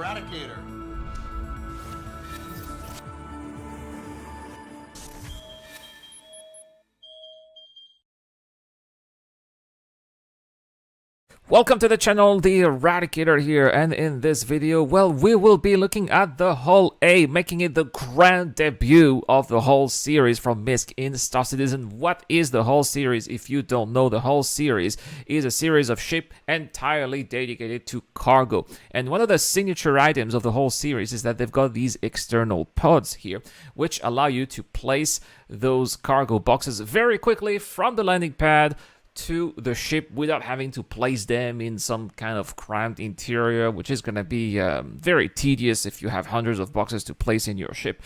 Eradicator. Welcome to the channel, the Eradicator here, and in this video, well, we will be looking at the Hull A, making it the grand debut of the Hull series from Misc in Star Citizen. What is the Hull series? If you don't know, the Hull series is a series of ship entirely dedicated to cargo. And one of the signature items of the Hull series is that they've got these external pods here, which allow you to place those cargo boxes very quickly from the landing pad to the ship without having to place them in some kind of cramped interior, which is going to be very tedious if you have hundreds of boxes to place in your ship.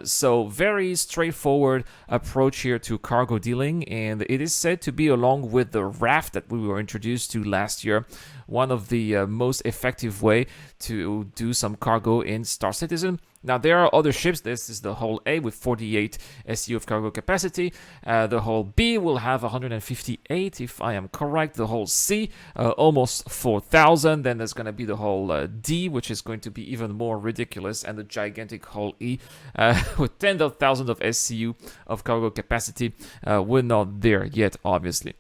So very straightforward approach here to cargo dealing, and it is said to be, along with the raft that we were introduced to last year, one of the most effective way to do some cargo in Star Citizen. Now, there are other ships. This is the Hull A with 48 SU of cargo capacity. The Hull B will have 158, if I am correct. The Hull C, almost 4,000. Then there's going to be the Hull D, which is going to be even more ridiculous. And the gigantic Hull E with tens of thousands of SCU of cargo capacity. We're not there yet, obviously.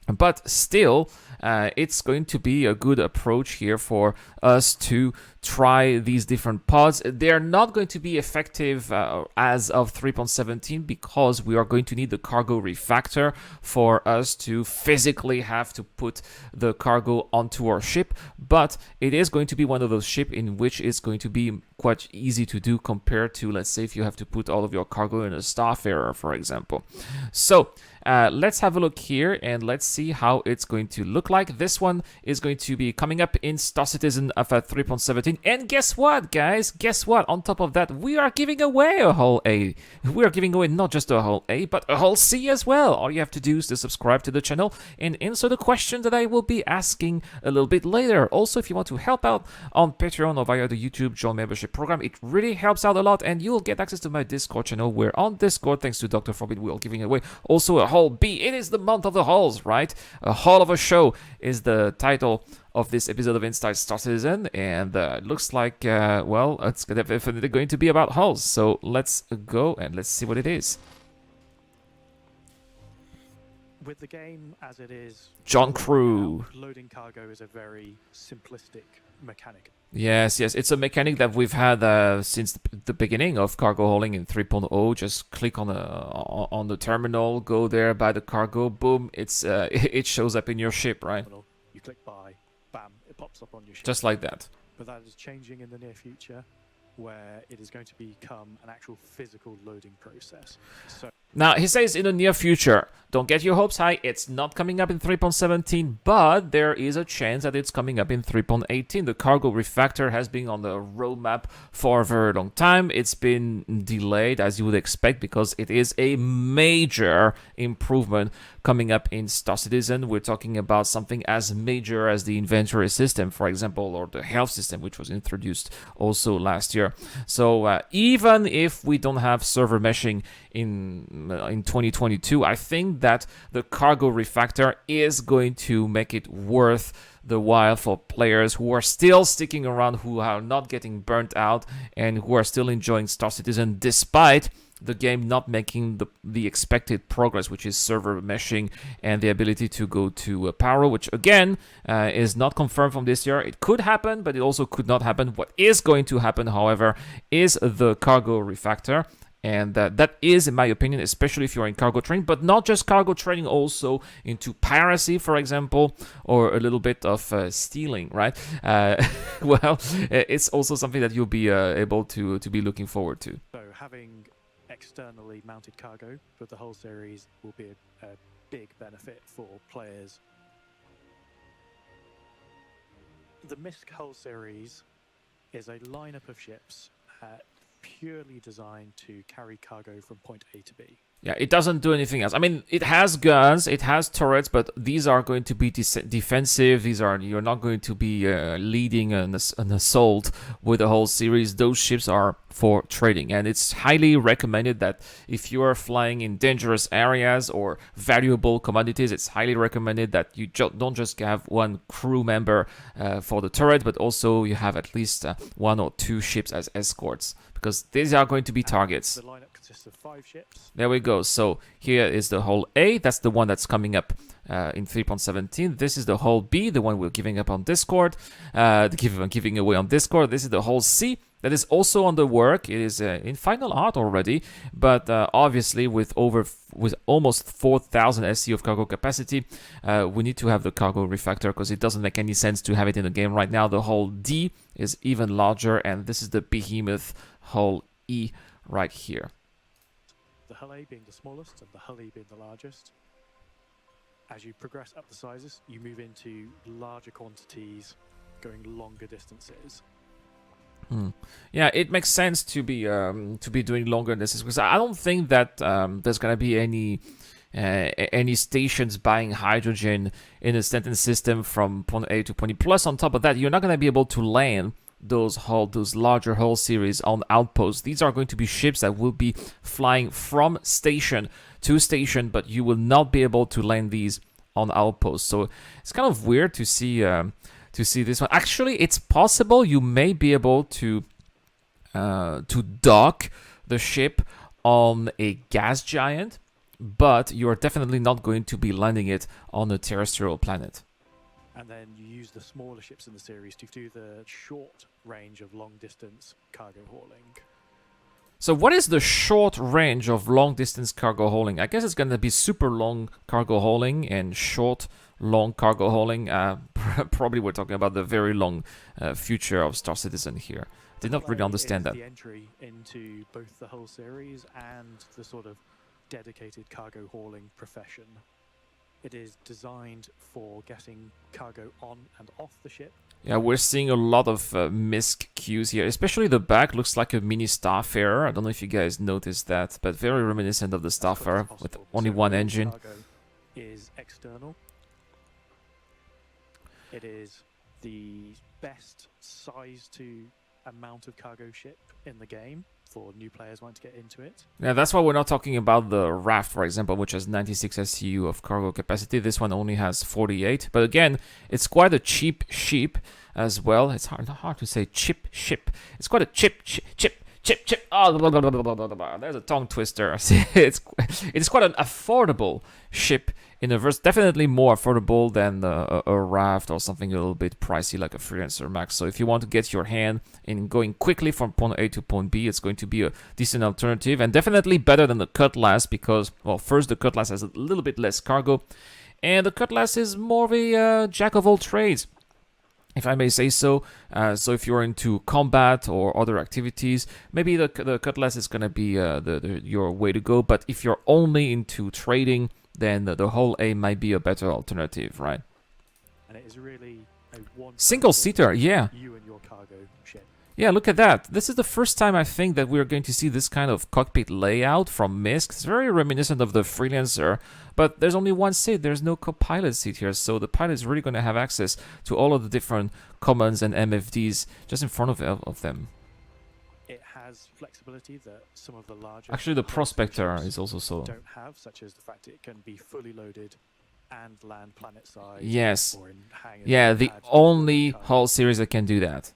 But still, it's going to be a good approach here for us to try these different pods. They're not going to be effective as of 3.17 because we are going to need the cargo refactor for us to physically have to put the cargo onto our ship. But it is going to be one of those ships in which it's going to be quite easy to do compared to, let's say, if you have to put all of your cargo in a Starfarer, for example. So let's have a look here and let's see how it's going to look like. This one is going to be coming up in Star Citizen at 3.17. And guess what, guys? Guess what? On top of that, we are giving away a Hull A. We are giving away not just a Hull A, but a Hull C as well. All you have to do is to subscribe to the channel and answer the question that I will be asking a little bit later. Also, if you want to help out on Patreon or via the YouTube Join Membership program, it really helps out a lot, and you'll get access to my Discord channel, where on Discord, thanks to Dr. Forbid, we are giving away also a Hull B. It is the month of the hulls, right? A Hull of a show is the title of this episode of Inside Star Citizen, and it looks like, well, it's definitely going to be about hulls. So let's go and let's see what it is. With the game as it is, John Crew. Loading cargo is a very simplistic mechanic. Yes, it's a mechanic that we've had since the beginning of cargo hauling in 3.0. Just click on the terminal, go there, buy the cargo, boom, it's it shows up in your ship, right? You click buy, bam, it pops up on your ship. Just like that. But that is changing in the near future, where it is going to become an actual physical loading process. So now, he says in the near future. Don't get your hopes high. It's not coming up in 3.17, but there is a chance that it's coming up in 3.18. The cargo refactor has been on the roadmap for a very long time. It's been delayed, as you would expect, because it is a major improvement coming up in Star Citizen. We're talking about something as major as the inventory system, for example, or the health system, which was introduced also last year. So even if we don't have server meshing in 2022, I think that the cargo refactor is going to make it worth the while for players who are still sticking around, who are not getting burnt out, and who are still enjoying Star Citizen despite the game not making the expected progress, which is server meshing and the ability to go to Power, which again is not confirmed from this year. It could happen, but it also could not happen. What is going to happen, however, is the cargo refactor. And that is, in my opinion, especially if you're in cargo training, but not just cargo training, also into piracy, for example, or a little bit of stealing, right? Well, it's also something that you'll be able to be looking forward to. So having externally mounted cargo for the whole series will be a big benefit for players. The Misc Hull series is a lineup of ships purely designed to carry cargo from point A to B. Yeah, it doesn't do anything else. I mean, it has guns, it has turrets, but these are going to be defensive. You're not going to be leading an assault with the whole series. Those ships are for trading, and it's highly recommended that if you are flying in dangerous areas or valuable commodities, it's highly recommended that you don't just have one crew member for the turret, but also you have at least 1 or 2 ships as escorts, because these are going to be targets. The lineup consists of 5 ships. There we go. So here is the hull A. That's the one that's coming up in 3.17. This is the hull B, the one we're giving up on Discord, giving away on Discord. This is the hull C. That is also on the work. It is in final art already, but obviously with almost 4,000 SC of cargo capacity, we need to have the cargo refactor, because it doesn't make any sense to have it in the game right now. The hull D is even larger, and this is the behemoth hull E right here. The hull A being the smallest and the hull E being the largest. As you progress up the sizes, you move into larger quantities, going longer distances. Yeah, it makes sense to be doing longer distances, because I don't think that there's gonna be any stations buying hydrogen in a Stanton system from point A to point B. Plus, on top of that, you're not gonna be able to land those larger hull series on outposts. These are going to be ships that will be flying from station to station, but you will not be able to land these on outposts. So it's kind of weird to see this one. Actually, it's possible you may be able to dock the ship on a gas giant, but you are definitely not going to be landing it on a terrestrial planet. And then you use the smaller ships in the series to do the short range of long distance cargo hauling. So what is the short range of long distance cargo hauling? I guess it's going to be super long cargo hauling and short long cargo hauling. Probably we're talking about the very long future of Star Citizen here. Did not really understand that. The entry into both the whole series and the sort of dedicated cargo hauling profession. It is designed for getting cargo on and off the ship. Yeah, we're seeing a lot of Misc queues here, especially the back looks like a mini Starfarer. I don't know if you guys noticed that, but very reminiscent of the Starfarer with only one engine. Cargo is external. It is the best size to amount of cargo ship in the game for new players wanting to get into it. Yeah, that's why we're not talking about the Raft, for example, which has 96 SCU of cargo capacity. This one only has 48. But again, it's quite a cheap ship as well. It's hard to say cheap ship. It's quite a cheap. Oh, blah, blah, blah, blah, blah. There's a tongue twister. It's quite an affordable ship in a verse. Definitely more affordable than a Raft or something a little bit pricey like a Freelancer Max. So if you want to get your hand in going quickly from point A to point B, it's going to be a decent alternative, and definitely better than the Cutlass, because, well, first, the Cutlass has a little bit less cargo, and the Cutlass is more of a jack of all trades, if I may say so. So if you're into combat or other activities, maybe the Cutlass is going to be your way to go. But if you're only into trading, then the hull A might be a better alternative, right? And it is really a one single-seater, yeah. You and your cargo ship. Yeah, look at that. This is the first time I think that we're going to see this kind of cockpit layout from Misc. It's very reminiscent of the Freelancer, but there's only one seat. There's no co-pilot seat here, so the pilot is really going to have access to all of the different commands and MFDs just in front of them. It has flexibility that some of the larger... Actually, the Prospector is also so. ...don't have, such as the fact it can be fully loaded and land planet side. Yes. Or in hangars. Yeah, the only hull series that can do that.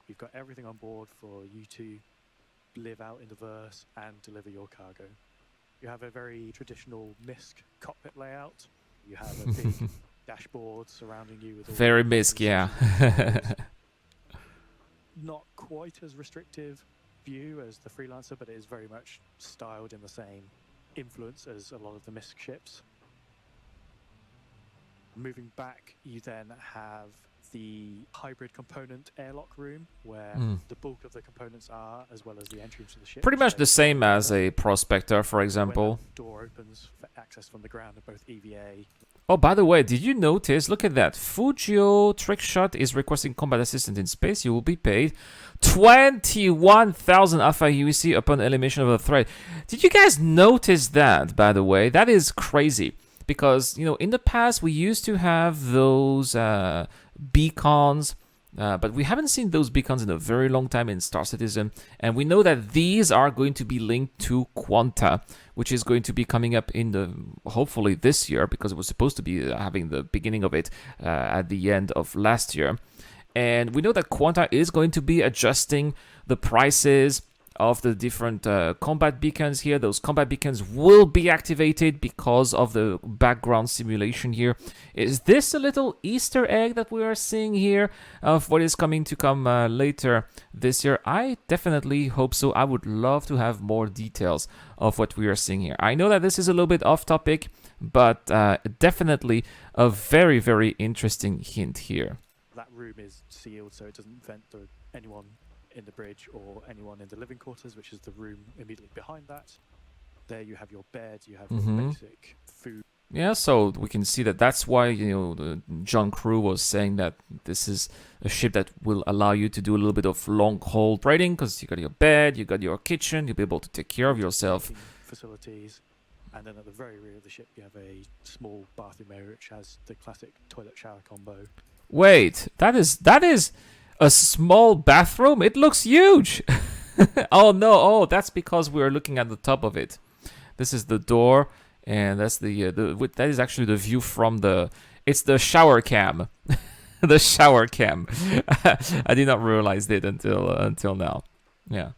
You've got everything on board for you to live out in the verse and deliver your cargo. You have a very traditional Misc cockpit layout. You have a big dashboard surrounding you with all very Misc, yeah. Not quite as restrictive view as the Freelancer, but it is very much styled in the same influence as a lot of the Misc ships. Moving back, you then have the hybrid component airlock room, where the bulk of the components are, as well as the entry into the ship. Pretty much the same as a Prospector, for example. When the door opens for access from the ground of both EVA. Oh, by the way, did you notice? Look at that. Fujio Trickshot is requesting combat assistant in space. You will be paid 21,000 Alpha UEC upon elimination of a threat. Did you guys notice that, by the way? That is crazy. Because, you know, in the past, we used to have those beacons, but we haven't seen those beacons in a very long time in Star Citizen. And we know that these are going to be linked to Quanta, which is going to be coming up in the, hopefully this year, because it was supposed to be having the beginning of it at the end of last year. And we know that Quanta is going to be adjusting the prices of the different combat beacons here. Those combat beacons will be activated because of the background simulation here. Is this a little Easter egg that we are seeing here of what is coming to come later this year? I definitely hope so. I would love to have more details of what we are seeing here. I know that this is a little bit off topic, but definitely a very, very interesting hint here. That room is sealed, so it doesn't vent to anyone in the bridge or anyone in the living quarters, which is the room immediately behind that. There you have your bed, you have your basic food. Yeah, so we can see that that's why, you know, the John Crew was saying that this is a ship that will allow you to do a little bit of long-haul trading, because you got your bed, you got your kitchen, you'll be able to take care of yourself. Facilities. And then at the very rear of the ship, you have a small bathroom area which has the classic toilet shower combo. Wait, that is a small bathroom? It looks huge. Oh no, oh, that's because we're looking at the top of it. This is the door, and that's that is actually the view from it's the shower cam. The shower cam. I did not realize it until now. Yeah.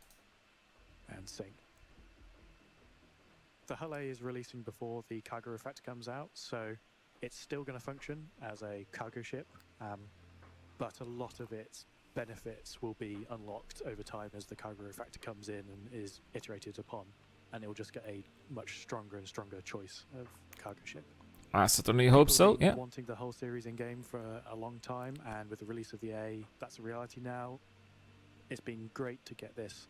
And sink. The hull A is releasing before the cargo refractor comes out, so it's still going to function as a cargo ship, but a lot of its benefits will be unlocked over time as the cargo refractor comes in and is iterated upon, and it will just get a much stronger and stronger choice of cargo ship. I certainly hope so, yeah. Wanting the whole series in game for a long time, and with the release of the A, that's a reality now. It's been great to get this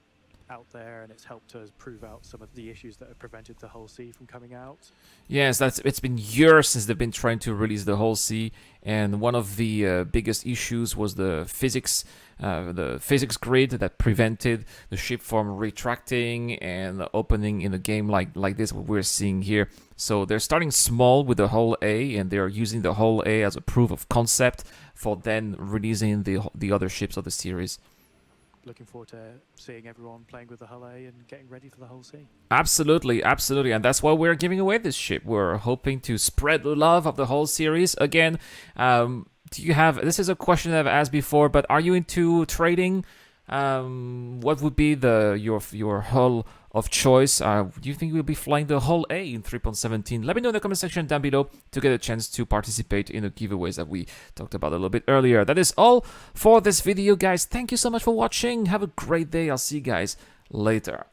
out there, and it's helped us prove out some of the issues that have prevented the Hull C from coming out. Yes, it's been years since they've been trying to release the Hull C, and one of the biggest issues was the physics grid that prevented the ship from retracting and opening in a game like this, what we're seeing here. So they're starting small with the Hull A, and they're using the Hull A as a proof of concept for then releasing the other ships of the series. Looking forward to seeing everyone playing with the Hull A and getting ready for the Hull C. Absolutely, absolutely, and that's why we're giving away this ship. We're hoping to spread the love of the whole series. Again, do you have? This is a question I've asked before, but are you into trading? What would be your hull of choice? Do you think we'll be flying the Hull A in 3.17? Let me know in the comment section down below to get a chance to participate in the giveaways that we talked about a little bit earlier. That is all for this video, guys. Thank you so much for watching. Have a great day. I'll see you guys later.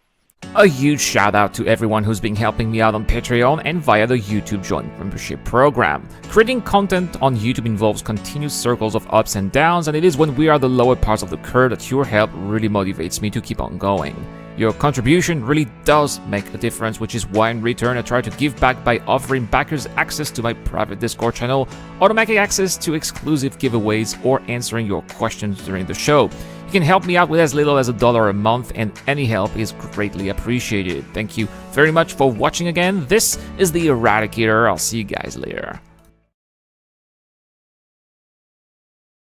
A huge shout out to everyone who's been helping me out on Patreon and via the YouTube Joint Membership program. Creating content on YouTube involves continuous circles of ups and downs, and it is when we are the lower parts of the curve that your help really motivates me to keep on going. Your contribution really does make a difference, which is why in return I try to give back by offering backers access to my private Discord channel, automatic access to exclusive giveaways, or answering your questions during the show. You can help me out with as little as $1 a month, and any help is greatly appreciated. Thank you very much for watching again. This is the Eradicator. I'll see you guys later.